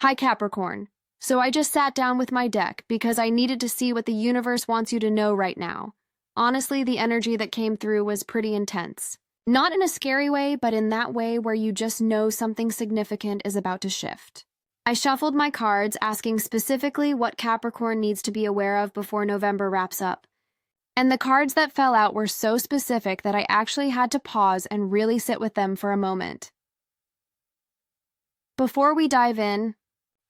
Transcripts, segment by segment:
Hi, Capricorn. So I just sat down with my deck because I needed to see what the universe wants you to know right now. Honestly, the energy that came through was pretty intense. Not in a scary way, but in that way where you just know something significant is about to shift. I shuffled my cards, asking specifically what Capricorn needs to be aware of before November wraps up. And the cards that fell out were so specific that I actually had to pause and really sit with them for a moment. Before we dive in,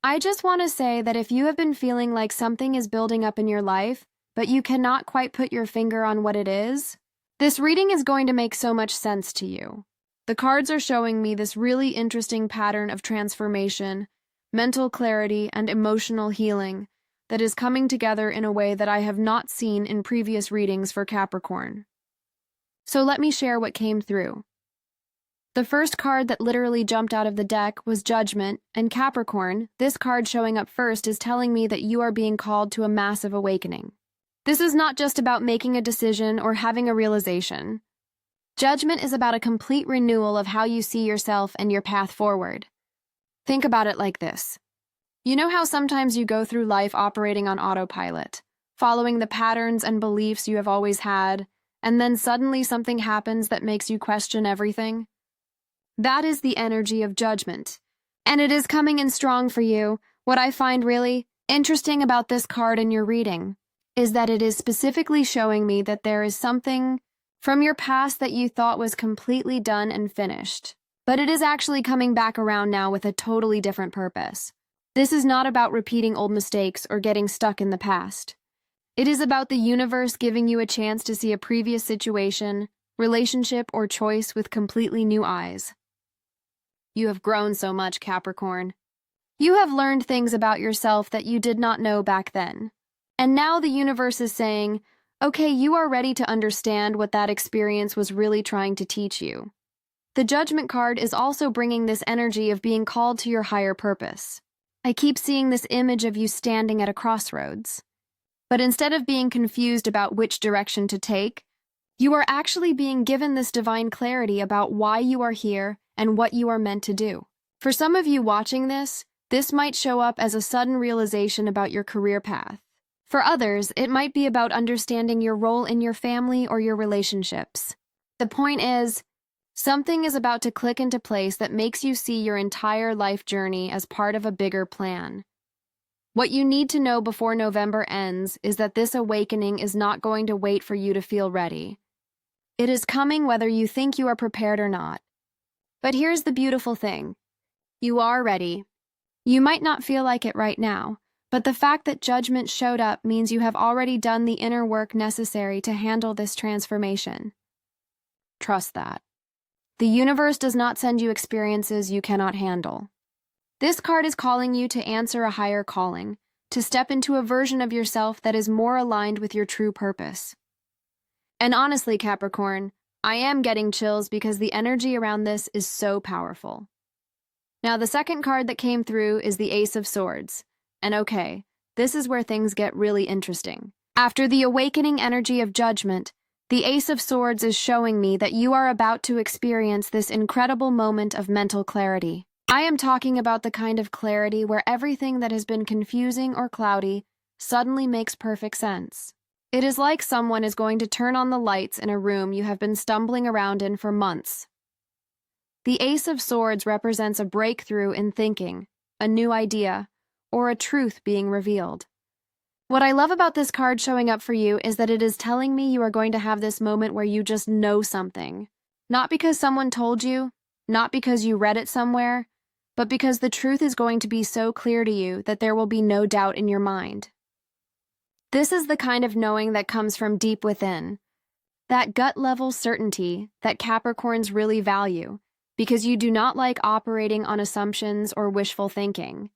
I just want to say that if you have been feeling like something is building up in your life, but you cannot quite put your finger on what it is, this reading is going to make so much sense to you. The cards are showing me this really interesting pattern of transformation, mental clarity, and emotional healing that is coming together in a way that I have not seen in previous readings for Capricorn. So let me share what came through. The first card that literally jumped out of the deck was Judgment, and Capricorn, this card showing up first, is telling me that you are being called to a massive awakening. This is not just about making a decision or having a realization. Judgment is about a complete renewal of how you see yourself and your path forward. Think about it like this. You know how sometimes you go through life operating on autopilot, following the patterns and beliefs you have always had, and then suddenly something happens that makes you question everything? That is the energy of Judgment, and it is coming in strong for you. What I find really interesting about this card in your reading is that it is specifically showing me that there is something from your past that you thought was completely done and finished, but it is actually coming back around now with a totally different purpose. This is not about repeating old mistakes or getting stuck in the past. It is about the universe giving you a chance to see a previous situation, relationship, or choice with completely new eyes. You have grown so much, Capricorn. You have learned things about yourself that you did not know back then. And now the universe is saying, okay, you are ready to understand what that experience was really trying to teach you. The Judgment card is also bringing this energy of being called to your higher purpose. I keep seeing this image of you standing at a crossroads. But instead of being confused about which direction to take, you are actually being given this divine clarity about why you are here and what you are meant to do. For some of you watching this might show up as a sudden realization about your career path. For others, it might be about understanding your role in your family or your relationships. The point is, something is about to click into place that makes you see your entire life journey as part of a bigger plan. What you need to know before November ends is that this awakening is not going to wait for you to feel ready. It is coming whether you think you are prepared or not. But here's the beautiful thing. You are ready. You might not feel like it right now, but the fact that Judgment showed up means you have already done the inner work necessary to handle this transformation. Trust that. The universe does not send you experiences you cannot handle. This card is calling you to answer a higher calling, to step into a version of yourself that is more aligned with your true purpose. And honestly, Capricorn, I am getting chills because the energy around this is so powerful. Now, the second card that came through is the Ace of Swords. And okay, this is where things get really interesting. After the awakening energy of Judgment, the Ace of Swords is showing me that you are about to experience this incredible moment of mental clarity. I am talking about the kind of clarity where everything that has been confusing or cloudy suddenly makes perfect sense. It is like someone is going to turn on the lights in a room you have been stumbling around in for months. The Ace of Swords represents a breakthrough in thinking, a new idea, or a truth being revealed. What I love about this card showing up for you is that it is telling me you are going to have this moment where you just know something. Not because someone told you, not because you read it somewhere, but because the truth is going to be so clear to you that there will be no doubt in your mind. This is the kind of knowing that comes from deep within. That gut-level certainty that Capricorns really value, because you do not like operating on assumptions or wishful thinking.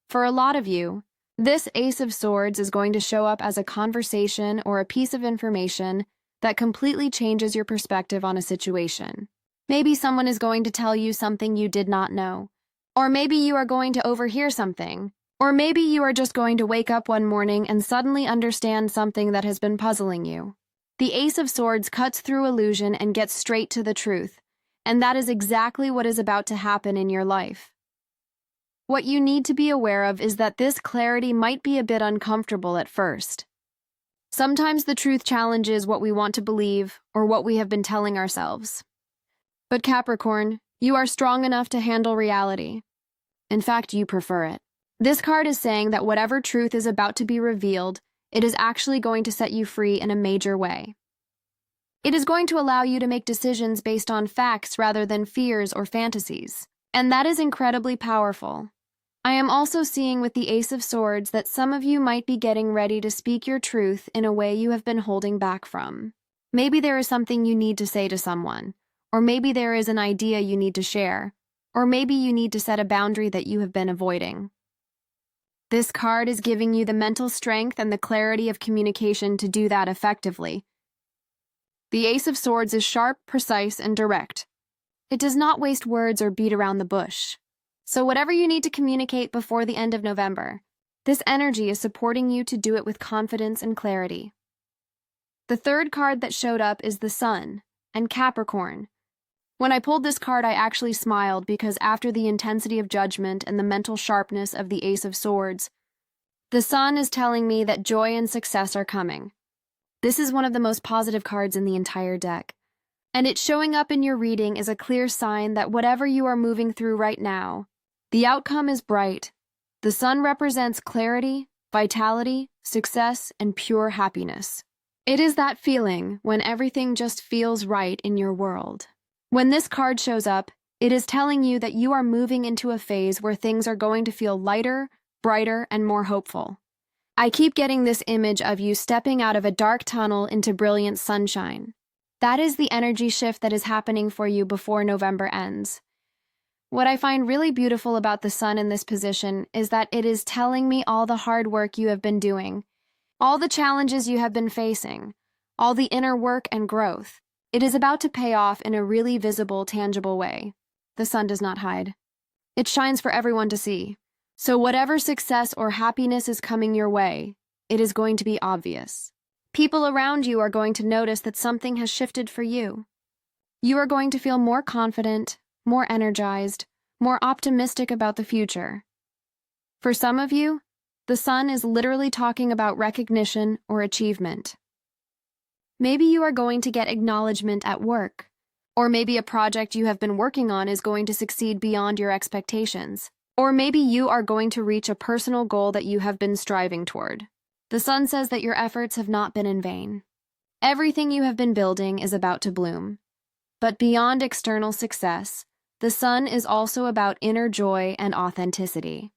For a lot of you, this Ace of Swords is going to show up as a conversation or a piece of information that completely changes your perspective on a situation. Maybe someone is going to tell you something you did not know. Or maybe you are going to overhear something. Or maybe you are just going to wake up one morning and suddenly understand something that has been puzzling you. The Ace of Swords cuts through illusion and gets straight to the truth, and that is exactly what is about to happen in your life. What you need to be aware of is that this clarity might be a bit uncomfortable at first. Sometimes the truth challenges what we want to believe or what we have been telling ourselves. But Capricorn, you are strong enough to handle reality. In fact, you prefer it. This card is saying that whatever truth is about to be revealed, it is actually going to set you free in a major way. It is going to allow you to make decisions based on facts rather than fears or fantasies. And that is incredibly powerful. I am also seeing with the Ace of Swords that some of you might be getting ready to speak your truth in a way you have been holding back from. Maybe there is something you need to say to someone, or maybe there is an idea you need to share, or maybe you need to set a boundary that you have been avoiding. This card is giving you the mental strength and the clarity of communication to do that effectively. The Ace of Swords is sharp, precise, and direct. It does not waste words or beat around the bush. So whatever you need to communicate before the end of November, this energy is supporting you to do it with confidence and clarity. The third card that showed up is the Sun and Capricorn. When I pulled this card, I actually smiled because after the intensity of judgment and the mental sharpness of the Ace of Swords, the Sun is telling me that joy and success are coming. This is one of the most positive cards in the entire deck. And it showing up in your reading is a clear sign that whatever you are moving through right now, the outcome is bright. The Sun represents clarity, vitality, success, and pure happiness. It is that feeling when everything just feels right in your world. When this card shows up, it is telling you that you are moving into a phase where things are going to feel lighter, brighter, and more hopeful. I keep getting this image of you stepping out of a dark tunnel into brilliant sunshine. That is the energy shift that is happening for you before November ends. What I find really beautiful about the Sun in this position is that it is telling me all the hard work you have been doing, all the challenges you have been facing, all the inner work and growth. It is about to pay off in a really visible, tangible way. The Sun does not hide. It shines for everyone to see. So whatever success or happiness is coming your way, it is going to be obvious. People around you are going to notice that something has shifted for you. You are going to feel more confident, more energized, more optimistic about the future. For some of you, the Sun is literally talking about recognition or achievement. Maybe you are going to get acknowledgement at work, or maybe a project you have been working on is going to succeed beyond your expectations, or maybe you are going to reach a personal goal that you have been striving toward. The Sun says that your efforts have not been in vain. Everything you have been building is about to bloom. But beyond external success, the Sun is also about inner joy and authenticity.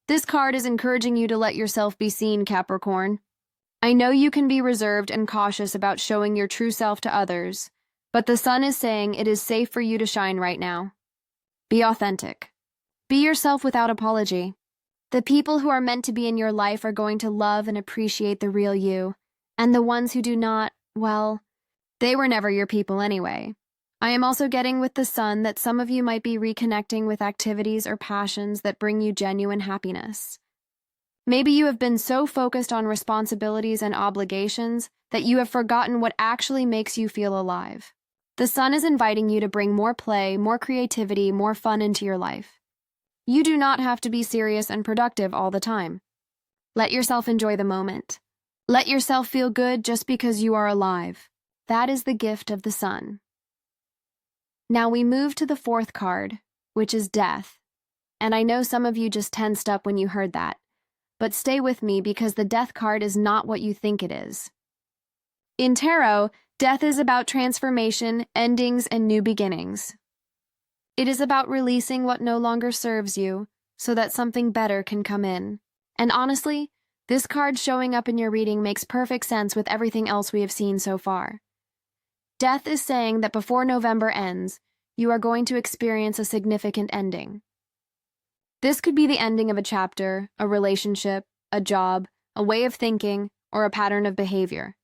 This card is encouraging you to let yourself be seen, Capricorn. I know you can be reserved and cautious about showing your true self to others, but the Sun is saying it is safe for you to shine right now. Be authentic. Be yourself without apology. The people who are meant to be in your life are going to love and appreciate the real you, and the ones who do not, well, they were never your people anyway. I am also getting with the Sun that some of you might be reconnecting with activities or passions that bring you genuine happiness. Maybe you have been so focused on responsibilities and obligations that you have forgotten what actually makes you feel alive. The Sun is inviting you to bring more play, more creativity, more fun into your life. You do not have to be serious and productive all the time. Let yourself enjoy the moment. Let yourself feel good just because you are alive. That is the gift of the Sun. Now we move to the fourth card, which is Death. And I know some of you just tensed up when you heard that. But stay with me because the Death card is not what you think it is. In tarot, death is about transformation, endings, and new beginnings. It is about releasing what no longer serves you so that something better can come in. And honestly, this card showing up in your reading makes perfect sense with everything else we have seen so far. Death is saying that before November ends, you are going to experience a significant ending. This could be the ending of a chapter, a relationship, a job, a way of thinking, or a pattern of behavior.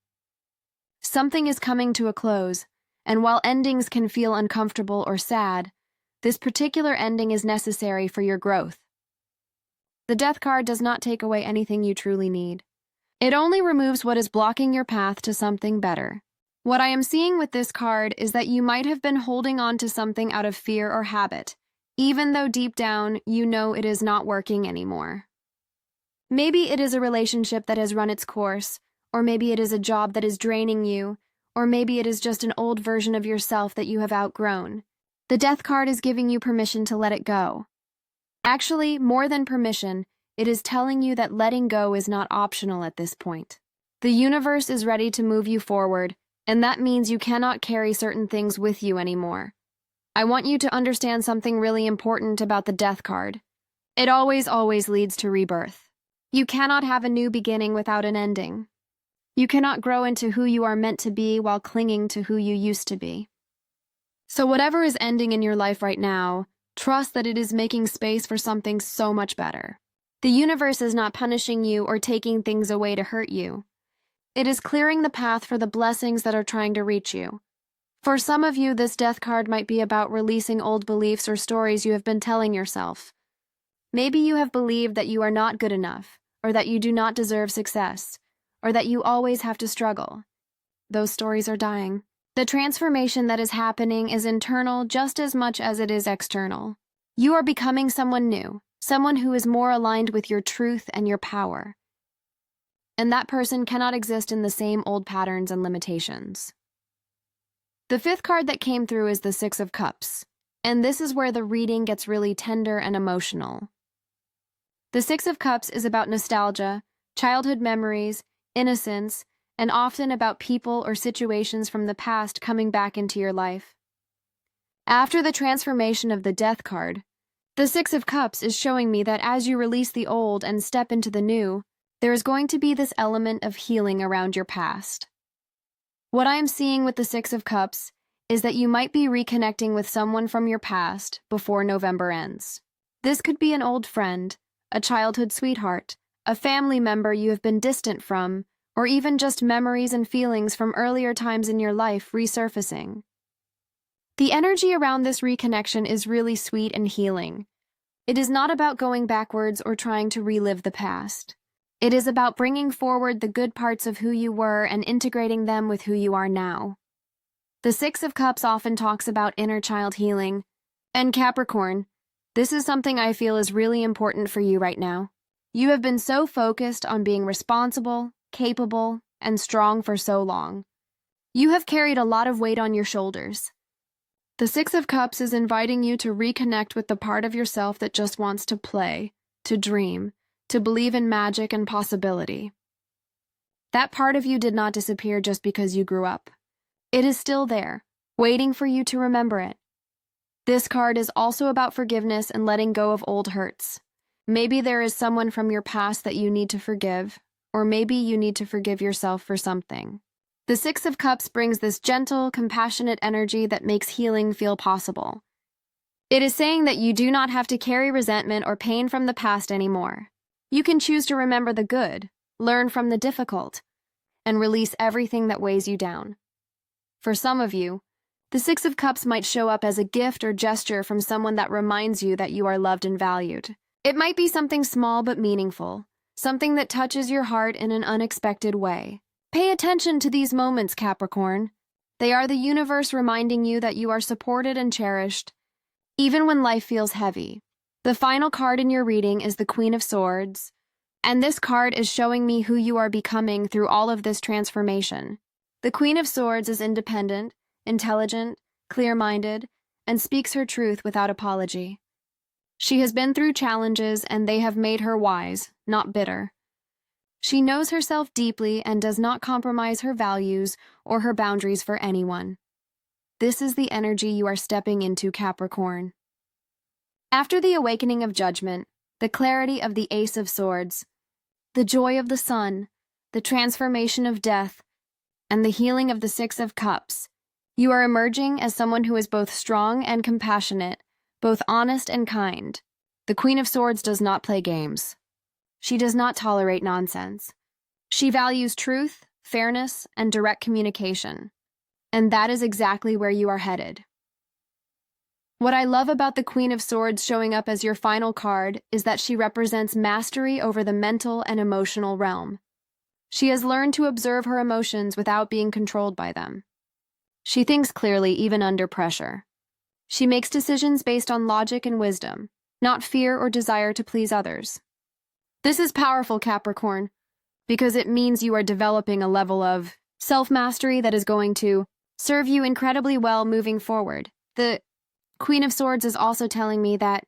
Something is coming to a close, and while endings can feel uncomfortable or sad, this particular ending is necessary for your growth. The Death card does not take away anything you truly need. It only removes what is blocking your path to something better. What I am seeing with this card is that you might have been holding on to something out of fear or habit, even though deep down you know it is not working anymore. Maybe it is a relationship that has run its course, or maybe it is a job that is draining you, or maybe it is just an old version of yourself that you have outgrown. The Death card is giving you permission to let it go. Actually, more than permission, it is telling you that letting go is not optional at this point. The universe is ready to move you forward, and that means you cannot carry certain things with you anymore. I want you to understand something really important about the Death card. It always leads to rebirth. You cannot have a new beginning without an ending. You cannot grow into who you are meant to be while clinging to who you used to be. So whatever is ending in your life right now, trust that it is making space for something so much better. The universe is not punishing you or taking things away to hurt you. It is clearing the path for the blessings that are trying to reach you. For some of you, this Death card might be about releasing old beliefs or stories you have been telling yourself. Maybe you have believed that you are not good enough, or that you do not deserve success, or that you always have to struggle. Those stories are dying. The transformation that is happening is internal just as much as it is external. You are becoming someone new, someone who is more aligned with your truth and your power. And that person cannot exist in the same old patterns and limitations. The fifth card that came through is the Six of Cups, and this is where the reading gets really tender and emotional. The Six of Cups is about nostalgia, childhood memories, innocence, and often about people or situations from the past coming back into your life. After the transformation of the Death card, the Six of Cups is showing me that as you release the old and step into the new, there is going to be this element of healing around your past. What I am seeing with the Six of Cups is that you might be reconnecting with someone from your past before November ends. This could be an old friend, a childhood sweetheart, a family member you have been distant from, or even just memories and feelings from earlier times in your life resurfacing. The energy around this reconnection is really sweet and healing. It is not about going backwards or trying to relive the past. It is about bringing forward the good parts of who you were and integrating them with who you are now. The Six of Cups often talks about inner child healing. And Capricorn, this is something I feel is really important for you right now. You have been so focused on being responsible, capable, and strong for so long. You have carried a lot of weight on your shoulders. The Six of Cups is inviting you to reconnect with the part of yourself that just wants to play, to dream, to believe in magic and possibility. That part of you did not disappear just because you grew up. It is still there, waiting for you to remember it. This card is also about forgiveness and letting go of old hurts. Maybe there is someone from your past that you need to forgive, or maybe you need to forgive yourself for something. The Six of Cups brings this gentle, compassionate energy that makes healing feel possible. It is saying that you do not have to carry resentment or pain from the past anymore. You can choose to remember the good, learn from the difficult, and release everything that weighs you down. For some of you, the Six of Cups might show up as a gift or gesture from someone that reminds you that you are loved and valued. It might be something small but meaningful, something that touches your heart in an unexpected way. Pay attention to these moments, Capricorn. They are the universe reminding you that you are supported and cherished, even when life feels heavy. The final card in your reading is the Queen of Swords, and this card is showing me who you are becoming through all of this transformation. The Queen of Swords is independent, intelligent, clear-minded, and speaks her truth without apology. She has been through challenges and they have made her wise, not bitter. She knows herself deeply and does not compromise her values or her boundaries for anyone. This is the energy you are stepping into, Capricorn. After the awakening of judgment, the clarity of the Ace of Swords, the joy of the sun, the transformation of death, and the healing of the Six of Cups, you are emerging as someone who is both strong and compassionate, both honest and kind. The Queen of Swords does not play games. She does not tolerate nonsense. She values truth, fairness, and direct communication. And that is exactly where you are headed. What I love about the Queen of Swords showing up as your final card is that she represents mastery over the mental and emotional realm. She has learned to observe her emotions without being controlled by them. She thinks clearly even under pressure. She makes decisions based on logic and wisdom, not fear or desire to please others. This is powerful, Capricorn, because it means you are developing a level of self-mastery that is going to serve you incredibly well moving forward. The Queen of Swords is also telling me that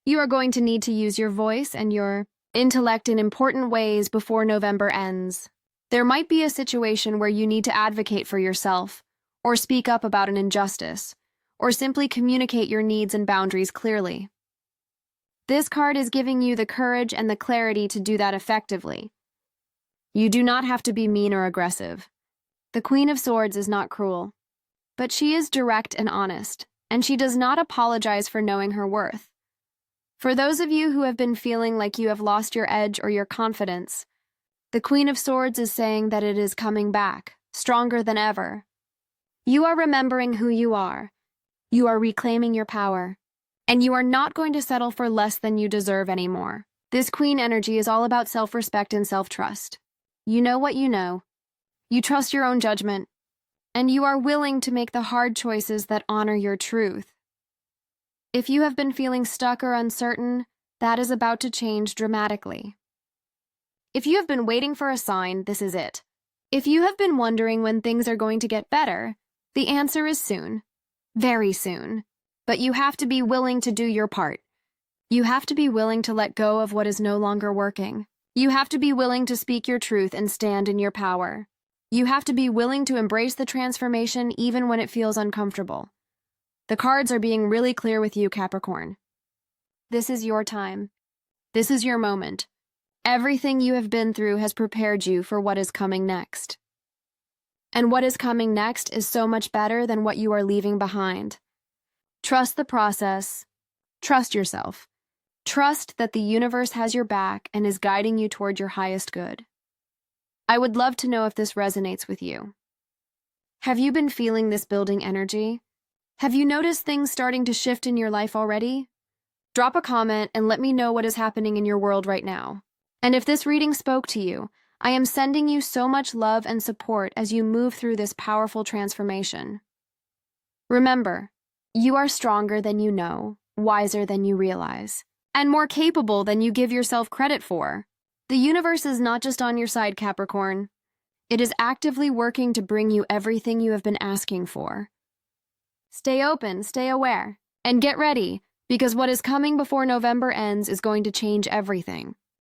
you are going to need to use your voice and your intellect in important ways before November ends. There might be a situation where you need to advocate for yourself, or speak up about an injustice, or simply communicate your needs and boundaries clearly. This card is giving you the courage and the clarity to do that effectively. You do not have to be mean or aggressive. The Queen of Swords is not cruel, but she is direct and honest, and she does not apologize for knowing her worth. For those of you who have been feeling like you have lost your edge or your confidence, the Queen of Swords is saying that it is coming back, stronger than ever. You are remembering who you are. You are reclaiming your power. And you are not going to settle for less than you deserve anymore. This Queen energy is all about self-respect and self-trust. You know what you know. You trust your own judgment. And you are willing to make the hard choices that honor your truth. If you have been feeling stuck or uncertain, that is about to change dramatically. If you have been waiting for a sign, this is it. If you have been wondering when things are going to get better, the answer is soon. Very soon. But you have to be willing to do your part. You have to be willing to let go of what is no longer working. You have to be willing to speak your truth and stand in your power. You have to be willing to embrace the transformation even when it feels uncomfortable. The cards are being really clear with you, Capricorn. This is your time. This is your moment. Everything you have been through has prepared you for what is coming next. And what is coming next is so much better than what you are leaving behind. Trust the process. Trust yourself. Trust that the universe has your back and is guiding you toward your highest good. I would love to know if this resonates with you. Have you been feeling this building energy? Have you noticed things starting to shift in your life already? Drop a comment and let me know what is happening in your world right now. And if this reading spoke to you, I am sending you so much love and support as you move through this powerful transformation. Remember, you are stronger than you know, wiser than you realize, and more capable than you give yourself credit for. The universe is not just on your side, Capricorn. It is actively working to bring you everything you have been asking for. Stay open, stay aware, and get ready, because what is coming before November ends is going to change everything.